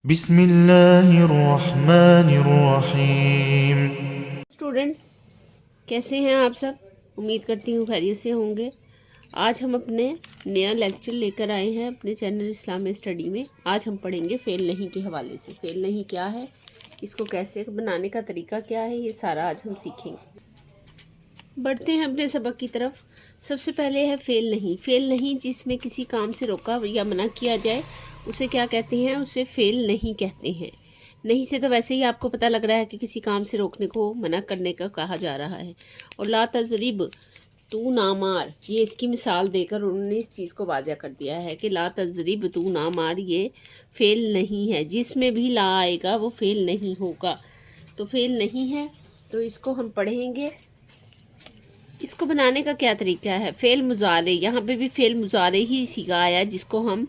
بسم اللہ الرحمن الرحیم۔ اسٹوڈنٹ کیسے ہیں آپ سب؟ امید کرتی ہوں خیریت سے ہوں گے۔ آج ہم اپنے نیا لیکچر لے کر آئے ہیں اپنے چینل اسلامی اسٹڈی میں۔ آج ہم پڑھیں گے فعل نہیں کے حوالے سے۔ فعل نہیں کیا ہے، اس کو کیسے بنانے کا طریقہ کیا ہے، یہ سارا آج ہم سیکھیں گے۔ بڑھتے ہیں اپنے سبق کی طرف۔ سب سے پہلے ہے فعل نہیں۔ فعل نہیں جس میں کسی کام سے روکا یا منع کیا جائے اسے کیا کہتے ہیں؟ اسے فعل نہیں کہتے ہیں۔ نہیں سے تو ویسے ہی آپ کو پتہ لگ رہا ہے کہ کسی کام سے روکنے کو، منع کرنے کا کہا جا رہا ہے۔ اور لا تضرب، تو نہ مار، یہ اس کی مثال دے کر انہوں نے اس چیز کو واضح کر دیا ہے کہ لا تضرب، تو نہ مار، یہ فعل نہیں ہے۔ جس میں بھی لا آئے گا وہ فعل نہیں ہوگا، تو فعل نہیں ہے۔ تو اس کو ہم پڑھیں گے۔ اس کو بنانے کا کیا طریقہ ہے؟ فعل مضارع، یہاں پہ بھی فعل مضارع ہی سیکھا آیا جس کو ہم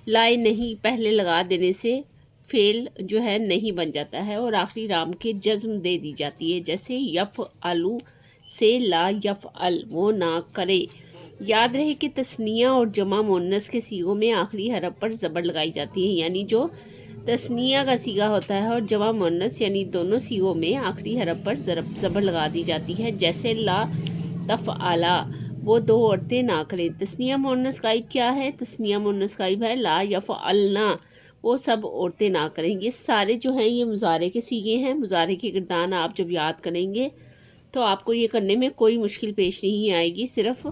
لائے نہیں پہلے لگا دینے سے فعل جو ہے نہیں بن جاتا ہے اور آخری رام کے جزم دے دی جاتی ہے، جیسے یفعلو سے لا یفعل، وہ نہ کرے۔ یاد رہے کہ تثنیہ اور جمع مؤنث کے صیغوں میں آخری حرف پر زبر لگائی جاتی ہے، یعنی جو تثنیہ کا صیغہ ہوتا ہے اور جمع مؤنث یعنی دونوں صیغوں میں آخری حرف پر زبر لگا دی جاتی ہے، جیسے لا تفعلا، وہ دو عورتیں نہ کریں۔ تثنیہ مؤنث غائب کیا ہے؟ تثنیہ مؤنث غائب ہے لا یفعلنا، وہ سب عورتیں نہ کریں۔ یہ سارے جو ہیں یہ مضارع کے صیغے ہیں۔ مضارع کی گردان آپ جب یاد کریں گے تو آپ کو یہ کرنے میں کوئی مشکل پیش نہیں آئے گی، صرف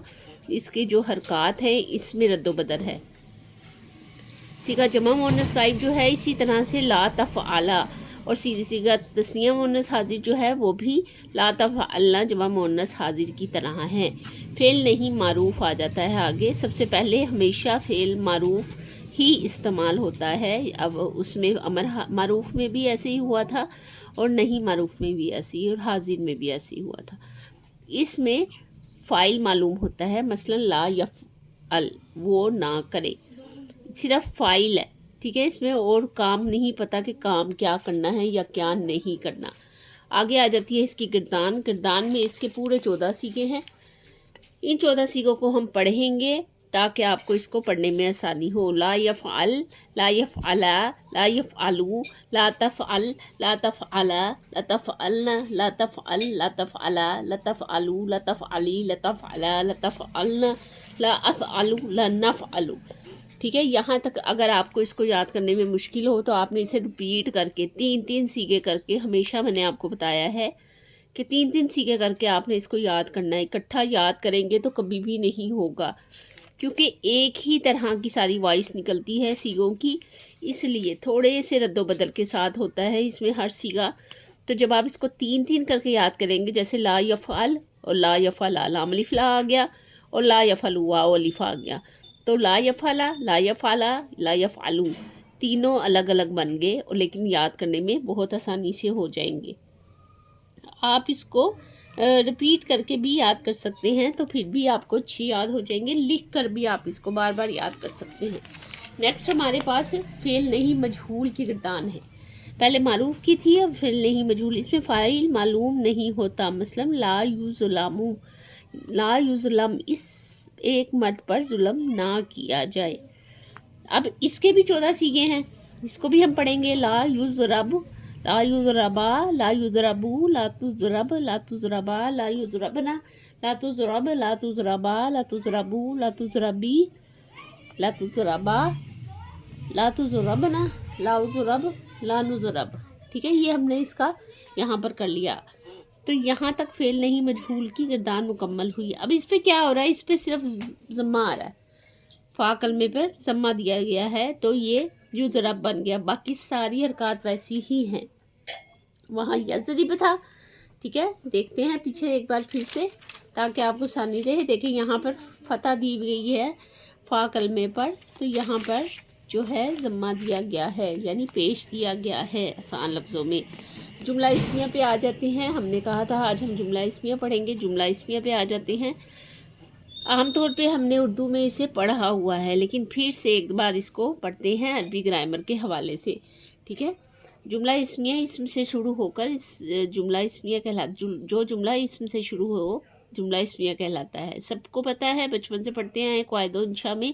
اس کے جو حرکات ہیں اس میں رد و بدل ہے۔ صیغہ جمع مؤنث غائب جو ہے اسی طرح سے لا تفعلا، اور صیغہ تثنیہ مؤنث حاضر جو ہے وہ بھی لا تفعلنا جمع مؤنث حاضر کی طرح ہے۔ فعل نہیں معروف آ جاتا ہے آگے۔ سب سے پہلے ہمیشہ فعل معروف ہی استعمال ہوتا ہے۔ اب اس میں امر معروف میں بھی ایسے ہی ہوا تھا اور نہیں معروف میں بھی ایسے ہی، اور حاضر میں بھی ایسے ہی ہوا تھا۔ اس میں فاعل معلوم ہوتا ہے، مثلا لا یفعل، وہ نہ کرے، صرف فاعل ہے، ٹھیک ہے۔ اس میں اور کام نہیں پتہ کہ کام کیا کرنا ہے یا کیا نہیں کرنا۔ آگے آ جاتی ہے اس کی گردان۔ گردان میں اس کے پورے 14 صیغے ہیں۔ ان 14 صیغوں کو ہم پڑھیں گے تاکہ آپ کو اس کو پڑھنے میں آسانی ہو۔ لا یفعل، لا یفعلا، لا یفعلو، لا تفعل، لا تفعلا، لا تفعلن، لا تفعل، لا تفعلا، لا تفعلو، لا تفعلی، لا تفعلا، لا تفعلن، لا افعلو، لا نفعلو، ٹھیک ہے۔ یہاں تک اگر آپ کو اس کو یاد کرنے میں مشکل ہو تو آپ نے اسے ریپیٹ کر کے 3 صیغے کر کے، ہمیشہ میں نے آپ کو بتایا ہے کہ 3 صیغے کر کے آپ نے اس کو یاد کرنا ہے۔ اکٹھا یاد کریں گے تو کبھی بھی نہیں ہوگا، کیونکہ ایک ہی طرح کی ساری وائس نکلتی ہے صیغوں کی، اس لیے تھوڑے سے رد و بدل کے ساتھ ہوتا ہے اس میں ہر صیغہ۔ تو جب آپ اس کو 3 کر کے یاد کریں گے، جیسے لا یفعل اور لا یفعلا، لام الف لا آ گیا، اور لا یفعلوا واو الف آ گیا، تو لا یفعلا، لا یفعلا، لا یفعلو، تینوں الگ الگ بن گئے، اور لیکن یاد کرنے میں بہت آسانی سے ہو جائیں گے۔ آپ اس کو ریپیٹ کر کے بھی یاد کر سکتے ہیں تو پھر بھی آپ کو اچھی یاد ہو جائیں گے، لکھ کر بھی آپ اس کو بار بار یاد کر سکتے ہیں۔ نیکسٹ ہمارے پاس فعل نہیں مجہول کی گردان ہے۔ پہلے معروف کی تھی، اب فعل نہیں مجہول۔ اس میں فاعل معلوم نہیں ہوتا، مثلا لا یظلم، لا یظلم، اس ایک مرد پر ظلم نہ کیا جائے۔ اب اس کے بھی 14 صیغے ہیں، اس کو بھی ہم پڑھیں گے۔ لا یضرب، لا یضربا، لا یضربو، لا تضرب، لا تضربا، لا یضربنا، لا تضرب، لا تضربا، لا تضربو، لا تضربی، لا تضربا، لا تضربنا، لا اضرب، لا نضرب، ٹھیک ہے۔ یہ ہم نے اس کا یہاں پر کر لیا۔ تو یہاں تک فعل نہیں مجہول کی گردان مکمل ہوئی۔ اب اس پہ کیا ہو رہا ہے؟ اس پہ صرف ضمہ آ رہا ہے، فا کلمے پر ضمہ دیا گیا ہے تو یہ یضرب بن گیا، باقی ساری حرکات ویسی ہی ہیں۔ وہاں یضرب تھا، ٹھیک ہے۔ دیکھتے ہیں پیچھے ایک بار پھر سے تاکہ آپ کو آسانی رہے۔ دیکھیں یہاں پر فتح دی گئی ہے فا کلمے پر، تو یہاں پر جو ہے ضمہ دیا گیا ہے، یعنی پیش دیا گیا ہے آسان لفظوں میں۔ جملہ اسمیہ پہ آ جاتے ہیں۔ ہم نے کہا تھا آج ہم جملہ اسمیہ پڑھیں گے، جملہ اسمیہ پہ آ جاتے ہیں۔ عام طور پہ ہم نے اردو میں اسے پڑھا ہوا ہے، لیکن پھر سے ایک بار اس کو پڑھتے ہیں عربی گرامر کے حوالے سے، ٹھیک ہے۔ جملہ اسمیہ اسم سے شروع ہو کر اس جملہ اسمیہ جو جملہ اسم سے شروع ہو جملہ اسمیہ کہلاتا ہے۔ سب کو پتہ ہے، بچپن سے پڑھتے ہیں قواعد و انشاء میں،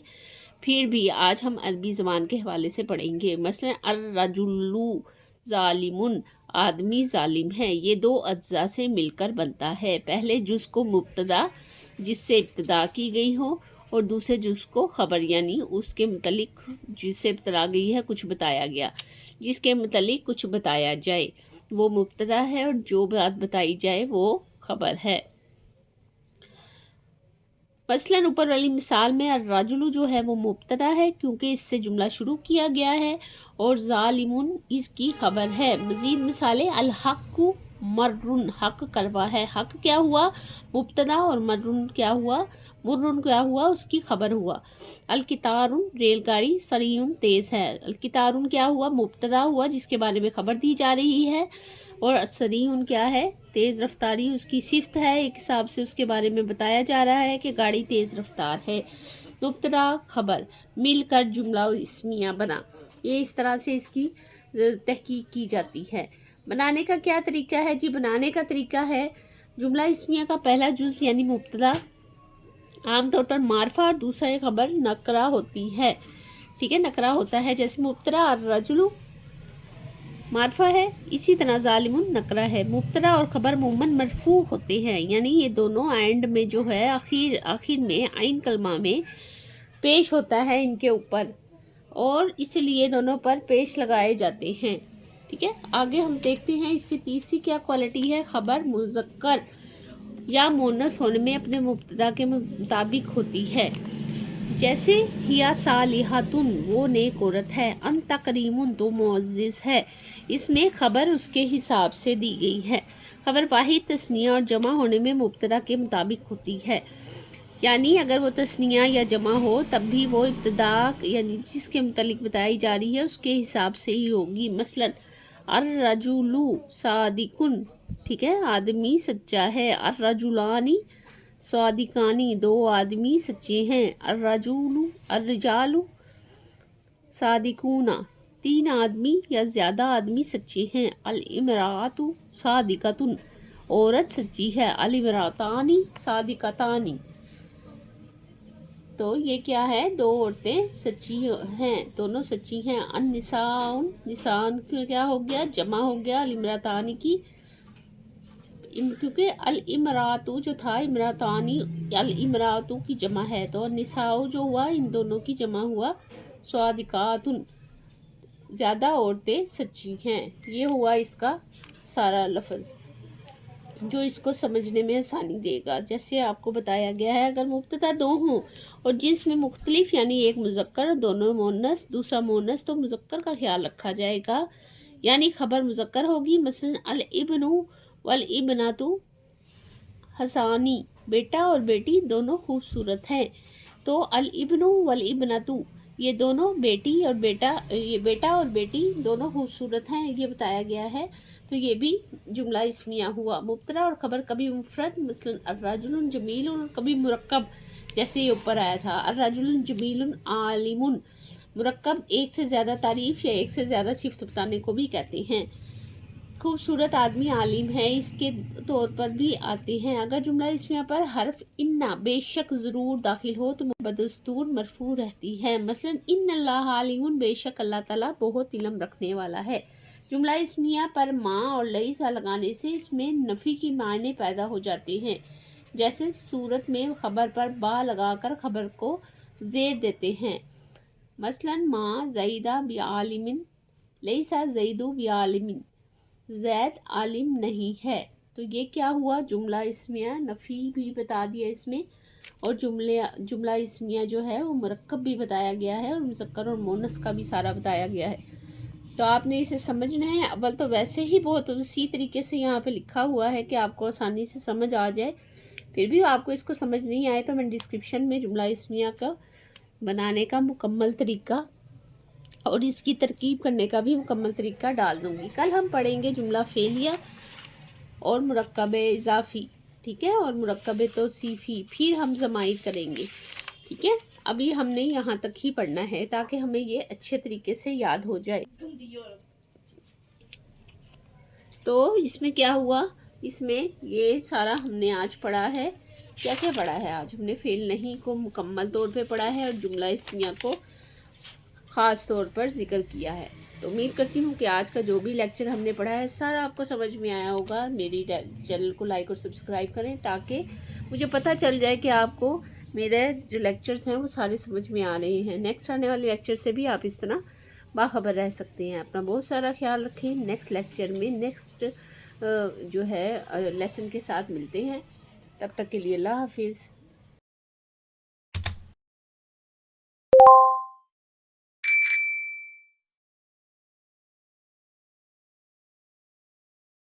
پھر بھی آج ہم عربی زبان کے حوالے سے پڑھیں گے. مثلا الرجل ظالم، آدمی ظالم ہے. یہ دو اجزاء سے مل کر بنتا ہے. پہلے جز کو مبتدا جس سے ابتدا کی گئی ہو، اور دوسرے جز کو خبر یعنی اس کے متعلق جس سے ابتدا گئی ہے کچھ بتایا گیا، جس کے متعلق کچھ بتایا جائے وہ مبتدا ہے، اور جو بات بتائی جائے وہ خبر ہے. مثلاً اوپر والی مثال میں الرجل جو ہے وہ مبتدا ہے کیونکہ اس سے جملہ شروع کیا گیا ہے، اور ظالمون اس کی خبر ہے. مزید مثالیں الحق مرن، حق کروا ہے. حق کیا ہوا؟ مبتدا، اور مرن کیا ہوا؟ مرن کیا ہوا؟ اس کی خبر ہوا. القطار ریل گاڑی سریع تیز ہے. القطار کیا ہوا؟ مبتدا ہوا جس کے بارے میں خبر دی جا رہی ہے، اور سریع کیا ہے؟ تیز رفتاری اس کی صفت ہے، ایک حساب سے اس کے بارے میں بتایا جا رہا ہے کہ گاڑی تیز رفتار ہے. مبتدا خبر مل کر جملہ اسمیہ بنا. یہ اس طرح سے اس کی تحقیق کی جاتی ہے. بنانے کا کیا طریقہ ہے جی؟ بنانے کا طریقہ ہے جملہ اسمیہ کا پہلا جز یعنی مبتدا عام طور پر معرفہ اور دوسرا خبر نکرہ ہوتی ہے. ٹھیک ہے، نکرہ ہوتا ہے. جیسے مبتدا الرجل معرفہ ہے، اسی طرح ظالم نکرہ ہے. مبتدا اور خبر عموماً مرفوع ہوتے ہیں، یعنی یہ دونوں اینڈ میں جو ہے آخر میں عین کلمہ میں پیش ہوتا ہے ان کے اوپر، اور اس لیے دونوں پر پیش لگائے جاتے ہیں. ٹھیک ہے، آگے ہم دیکھتے ہیں اس کی تیسری کیا کوالٹی ہے. خبر مذکر یا مؤنث ہونے میں اپنے مبتدا کے مطابق ہوتی ہے. جیسے ہیا صالحۃن، وہ نیک عورت ہے. انت کریم، تو معزز ہے. اس میں خبر اس کے حساب سے دی گئی ہے. خبر واحد تثنیہ اور جمع ہونے میں مبتدا کے مطابق ہوتی ہے، یعنی اگر وہ تثنیہ یا جمع ہو تب بھی وہ ابتدا یعنی جس کے متعلق بتائی جا رہی ہے اس کے حساب سے ہی ہوگی. مثلا الرجل صادقن، ٹھیک ہے، آدمی سچا ہے. الرجلانی صادقانی، دو آدمی سچے ہیں. الرجال صادقون، تین آدمی یا زیادہ آدمی سچے ہیں. الامرأۃ صادقۃ، عورت سچی ہے. الامرأتان صادقتان، تو یہ کیا ہے؟ دو عورتیں سچی ہیں، دونوں سچی ہیں. النساء، نسان کیا ہو گیا؟ جمع ہو گیا الامرأتان کی، کیونکہ الامرأۃ جو تھا امرأتان الامرأۃ کی جمع ہے، تو النساء جو ہوا ان دونوں کی جمع ہوا صادقات، زیادہ عورتیں سچی ہیں. یہ ہوا اس کا سارا لفظ جو اس کو سمجھنے میں آسانی دے گا. جیسے آپ کو بتایا گیا ہے اگر مبتدا دو ہوں اور جس میں مختلف یعنی ایک مذکر دونوں مؤنث دوسرا مؤنث، تو مذکر کا خیال رکھا جائے گا، یعنی خبر مذکر ہوگی. مثلا الابن والابنۃ حسانی، بیٹا اور بیٹی دونوں خوبصورت ہیں. تو الابن والابنۃ یہ دونوں بیٹی اور بیٹا اور بیٹی دونوں خوبصورت ہیں، یہ بتایا گیا ہے. تو یہ بھی جملہ اسمیہ ہوا. مبتدا اور خبر کبھی مفرد مثلا الرجل جمیل، اور کبھی مرکب جیسے یہ اوپر آیا تھا الرجل جمیل عالم. مرکب ایک سے زیادہ تعریف یا ایک سے زیادہ صفت بتانے کو بھی کہتے ہیں. خوبصورت آدمی عالم ہے اس کے طور پر بھی آتے ہیں. اگر جملہ اسمیہ پر حرف ان بے شک ضرور داخل ہو تو بدستور مرفوع رہتی ہے. مثلا ان اللہ عالم، بے شک اللہ تعالیٰ بہت علم رکھنے والا ہے. جملہ اسمیہ پر ما اور لیسا لگانے سے اس میں نفی کی معنی پیدا ہو جاتے ہیں. جیسے صورت میں خبر پر با لگا کر خبر کو زیر دیتے ہیں. مثلا ما زید بعالم، لیسا زید بعالم، زید عالم نہیں ہے. تو یہ کیا ہوا؟ جملہ اسمیہ نفی بھی بتا دیا اس میں، اور جملہ اسمیہ جو ہے وہ مرکب بھی بتایا گیا ہے، اور مذکر اور مؤنث کا بھی سارا بتایا گیا ہے. تو آپ نے اسے سمجھنا ہے. اول تو ویسے ہی بہت اسی طریقے سے یہاں پہ لکھا ہوا ہے کہ آپ کو آسانی سے سمجھ آ جائے. پھر بھی آپ کو اس کو سمجھ نہیں آئے تو میں ڈسکرپشن میں جملہ اسمیہ کا بنانے کا مکمل طریقہ اور اس کی ترکیب کرنے کا بھی مکمل طریقہ ڈال دوں گی. کل ہم پڑھیں گے جملہ فعلیہ اور مرکب اضافی، ٹھیک ہے، اور مرکب توصیفی، پھر ہم ضمائر کریں گے. ٹھیک ہے، ابھی ہم نے یہاں تک ہی پڑھنا ہے تاکہ ہمیں یہ اچھے طریقے سے یاد ہو جائے. تو اس میں کیا ہوا؟ اس میں یہ سارا ہم نے آج پڑھا ہے کیا کیا پڑھا ہے آج ہم نے فعل نہیں کو مکمل طور پہ پڑھا ہے اور جملہ اسمیہ کو خاص طور پر ذکر کیا ہے۔ تو امید کرتی ہوں کہ آج کا جو بھی لیکچر ہم نے پڑھا ہے سارا آپ کو سمجھ میں آیا ہوگا۔ میری چینل کو لائک اور سبسکرائب کریں تاکہ مجھے پتہ چل جائے کہ آپ کو میرے جو لیکچرز ہیں وہ سارے سمجھ میں آ رہے ہیں۔ نیکسٹ آنے والے لیکچر سے بھی آپ اس طرح باخبر رہ سکتے ہیں۔ اپنا بہت سارا خیال رکھیں۔ نیکسٹ لیکچر میں نیکسٹ جو ہے لیسن کے ساتھ ملتے ہیں۔ تب تک کے لیے اللہ حافظ۔